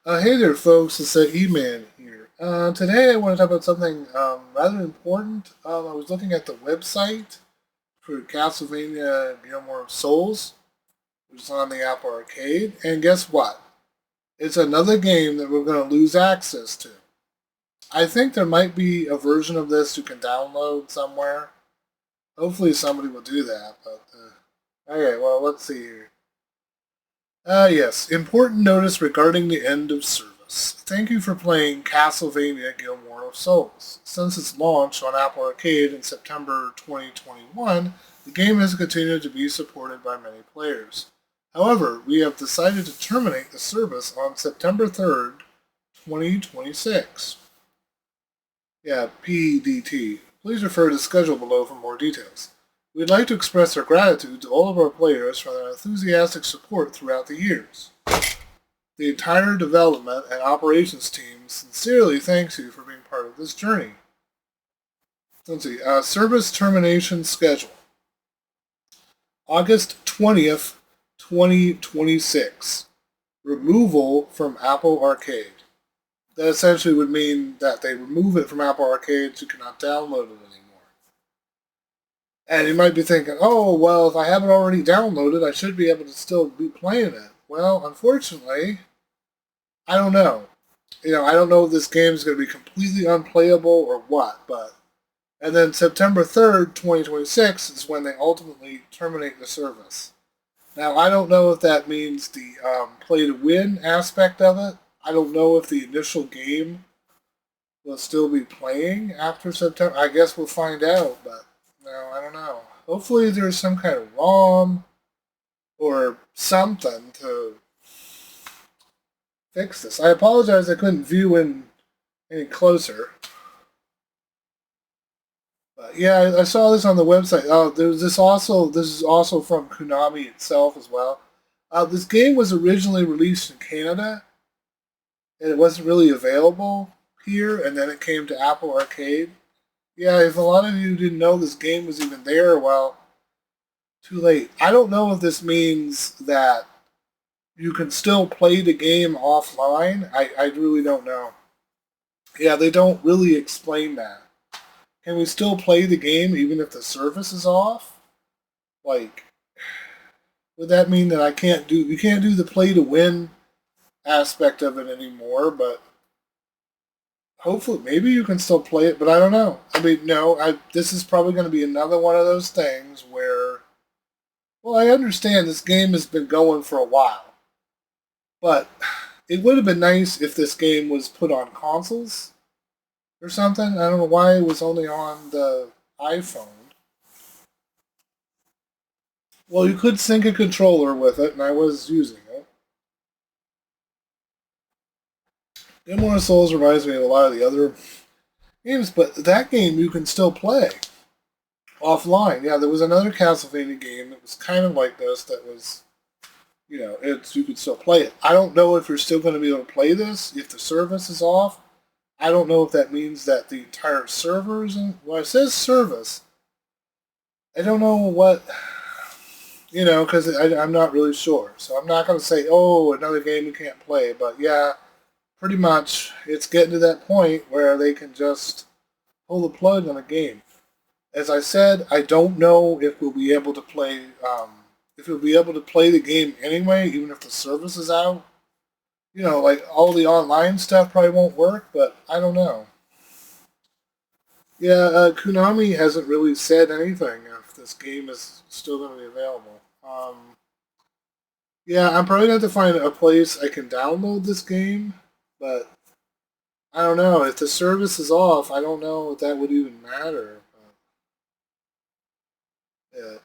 Hey there, folks. It's E-Man here. Today, I want to talk about something rather important. I was looking at the website for Castlevania Grimoire of Souls, which is on the Apple Arcade, and guess what? It's another game that we're going to lose access to. I think there might be a version of this you can download somewhere. Hopefully, somebody will do that. But okay, well, let's see here. Yes. Important notice regarding the end of service. Thank you for playing Castlevania Grimoire of Souls. Since its launch on Apple Arcade in September 2021, the game has continued to be supported by many players. However, we have decided to terminate the service on September 3rd, 2026. Yeah, PDT. Please refer to the schedule below for more details. We'd like to express our gratitude to all of our players for their enthusiastic support throughout the years. The entire development and operations team sincerely thanks you for being part of this journey. Let's see. Service termination schedule. August 20th, 2026. Removal from Apple Arcade. That essentially would mean that they remove it from Apple Arcade so you cannot download it anymore. And you might be thinking, oh, well, if I haven't already downloaded, I should be able to still be playing it. Well, unfortunately, I don't know. I don't know if this game is going to be completely unplayable or what, but. And then September 3rd, 2026 is when they ultimately terminate the service. Now, I don't know if that means the play to win aspect of it. I don't know if the initial game will still be playing after September. I guess we'll find out, but no, I don't know. Hopefully, there's some kind of ROM or something to fix this. I apologize I couldn't view in any closer. But yeah, I saw this on the website. Oh, there's this also. This is also from Konami itself as well. This game was originally released in Canada, and it wasn't really available here. And then it came to Apple Arcade. Yeah, if a lot of you didn't know this game was even there, well, too late. I don't know if this means that you can still play the game offline. I really don't know. Yeah, they don't really explain that. Can we still play the game even if the service is off? Like, would that mean that you can't do the play to win aspect of it anymore, but hopefully maybe you can still play it, but I don't know. I mean, no, this is probably going to be another one of those things where, well, I understand this game has been going for a while, but it would have been nice if this game was put on consoles or something. I don't know why it was only on the iPhone. Well, you could sync a controller with it, and I was using it. Grimoire Souls reminds me of a lot of the other games, but that game you can still play offline. Yeah, there was another Castlevania game that was kind of like this that was, it's you could still play it. I don't know if you're still going to be able to play this if the service is off. I don't know if that means that the entire server is in. Well, it says service. I don't know what, because I'm not really sure. So I'm not going to say, oh, another game you can't play. But yeah, pretty much it's getting to that point where they can just pull the plug on a game. As I said, I don't know if we'll be able to play. If we'll be able to play the game anyway, even if the service is out. Like all the online stuff probably won't work, but I don't know. Yeah, Konami hasn't really said anything if this game is still going to be available. Yeah, I'm probably going to have to find a place I can download this game, but I don't know. If the service is off, I don't know if that would even matter. Yeah.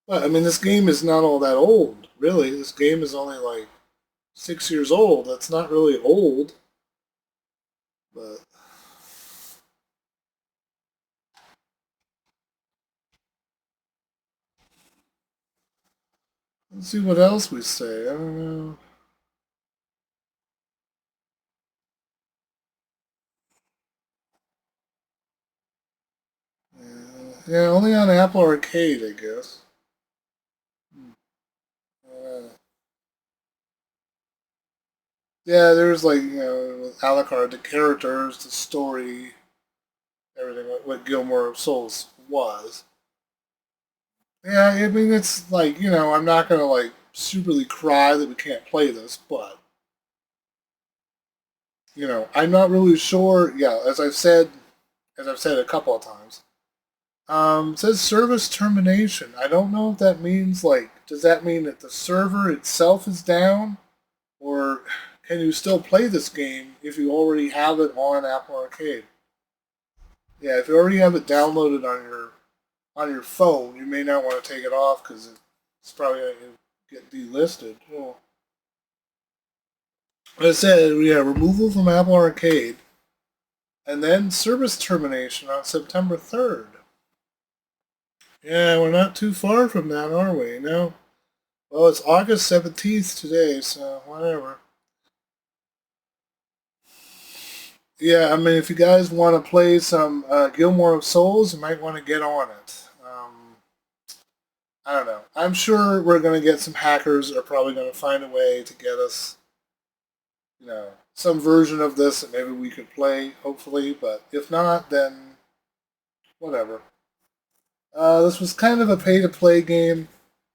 But, I mean, this game is not all that old, really. This game is only like 6 years old. That's not really old, but let's see what else we say. I don't know. Yeah, only on Apple Arcade, I guess. Uh, yeah, there's like, with Alucard, the characters, the story, everything, what Gilmore of Souls was. Yeah, I mean, it's like, I'm not gonna like superly cry that we can't play this, but I'm not really sure. Yeah, as I've said a couple of times. It says service termination. I don't know if that means like, does that mean that the server itself is down, or can you still play this game if you already have it on Apple Arcade? Yeah, if you already have it downloaded on your phone, you may not want to take it off because it's probably going to get delisted. Well, it said, yeah, removal from Apple Arcade, and then service termination on September 3rd. Yeah, we're not too far from that, are we? No. Well, it's August 17th today, so whatever. Yeah, I mean, if you guys want to play some Gilmore of Souls, you might want to get on it. I don't know. I'm sure we're going to get some hackers that are probably going to find a way to get us, some version of this that maybe we could play, hopefully. But if not, then whatever. This was kind of a pay-to-play game.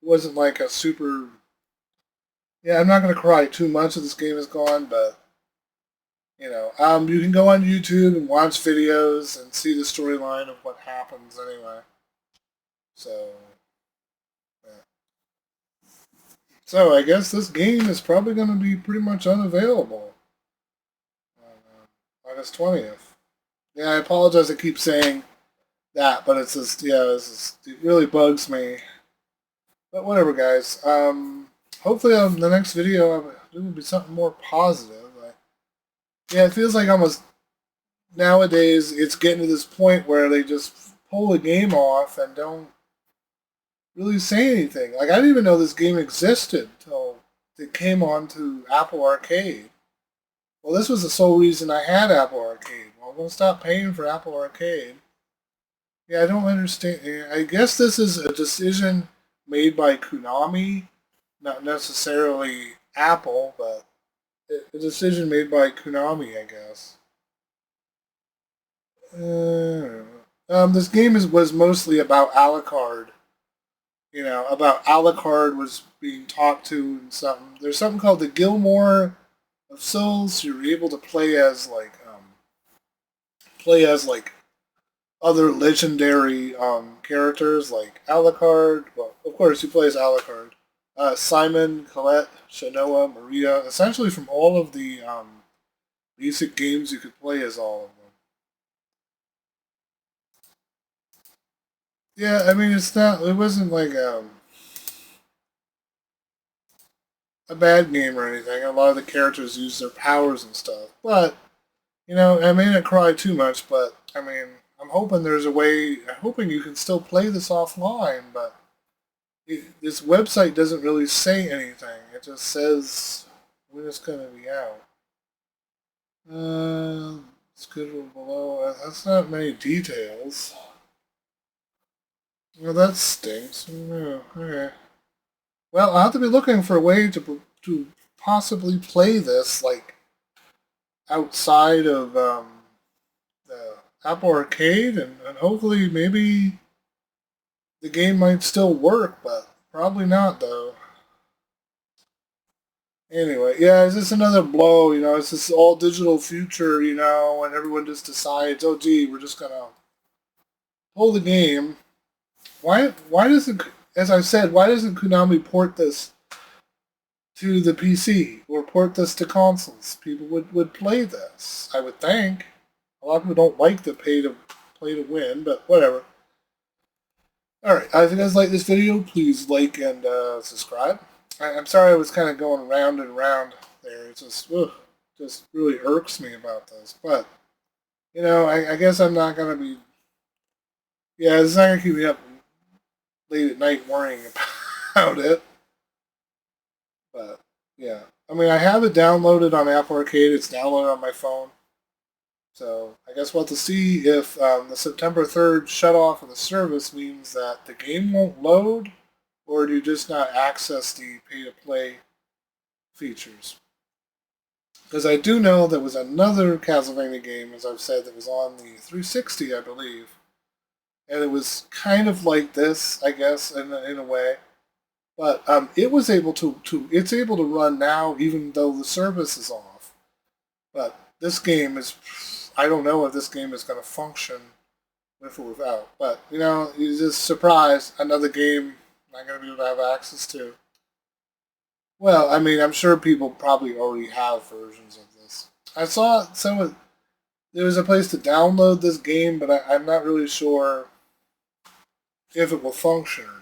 It wasn't like a super. Yeah, I'm not going to cry too much that this game is gone, but you can go on YouTube and watch videos and see the storyline of what happens anyway. So, yeah. So I guess this game is probably going to be pretty much unavailable on August 20th. Yeah, I apologize. I keep saying that, but it's just it really bugs me. But whatever, guys. Hopefully, the next video it will be something more positive. Yeah, it feels like almost nowadays it's getting to this point where they just pull a game off and don't really say anything. Like I didn't even know this game existed until it came onto Apple Arcade. Well, this was the sole reason I had Apple Arcade. Well, I'm gonna stop paying for Apple Arcade. Yeah, I don't understand. I guess this is a decision made by Konami, not necessarily Apple, but a decision made by Konami, I guess. This game was mostly about Alucard. About Alucard was being talked to and something. There's something called the Gilmore of Souls. So you're able to play as like other legendary characters like Alucard. Well, of course, you play as Alucard. Simon, Colette, Shanoa, Maria. Essentially, from all of the basic games you could play as all of them. Yeah, I mean, it's not. It wasn't like a bad game or anything. A lot of the characters use their powers and stuff, but I may not cry too much. But I mean, I'm hoping there's a way. I'm hoping you can still play this offline, but this website doesn't really say anything. It just says when it's going to be out. Schedule below. That's not many details. Well, that stinks. Yeah, okay. Well, I'll have to be looking for a way to possibly play this like outside of the Apple Arcade, and hopefully maybe the game might still work, but probably not though. Anyway, yeah, it's just another blow. It's this all digital future. And everyone just decides, oh, gee, we're just gonna pull the game. Why doesn't, as I've said, why doesn't Konami port this to the PC or port this to consoles? People would play this, I would think. A lot of people don't like the play to win, but whatever. Alright, if you guys like this video, please like and subscribe. I'm sorry I was kind of going round and round there. It's just really irks me about this. But, I guess I'm not going to be. Yeah, it's not going to keep me up late at night worrying about it. But, yeah. I mean, I have it downloaded on Apple Arcade. It's downloaded on my phone. So, I guess we'll have to see if the September 3rd shut off of the service means that the game won't load, or do you just not access the pay-to-play features? Because I do know there was another Castlevania game, as I've said, that was on the 360, I believe, and it was kind of like this, I guess, in a way. But it was able to it's able to run now, even though the service is off. But this game is, I don't know if this game is going to function with or without. But you're just surprised another game I'm not going to be able to have access to. Well, I mean, I'm sure people probably already have versions of this. I saw there was a place to download this game, but I'm not really sure if it will function or not.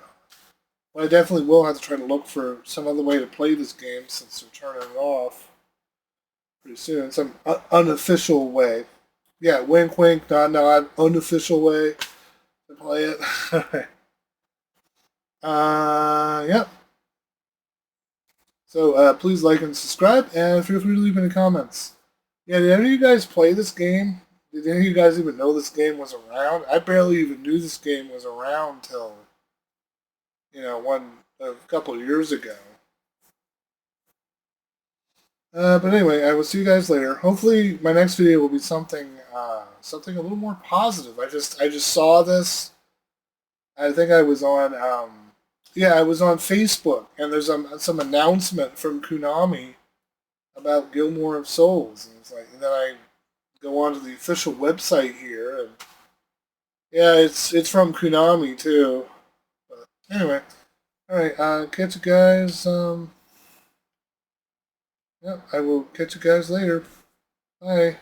But I definitely will have to try to look for some other way to play this game since they're turning it off pretty soon. Some unofficial way. Yeah, wink, wink, nod, nod. Unofficial way to play it. Alright. Yep. So please like and subscribe, and feel free to leave any comments. Yeah, did any of you guys play this game? Did any of you guys even know this game was around? I barely even knew this game was around till, a couple of years ago. But anyway, I will see you guys later. Hopefully, my next video will be something a little more positive. I just saw this. I think I was on yeah, I was on Facebook, and there's some announcement from Konami about Gilmore of Souls, and it's like, and then I go onto the official website here, and yeah, it's from Konami too. But anyway, all right, catch you guys. Yeah, I will catch you guys later. Bye.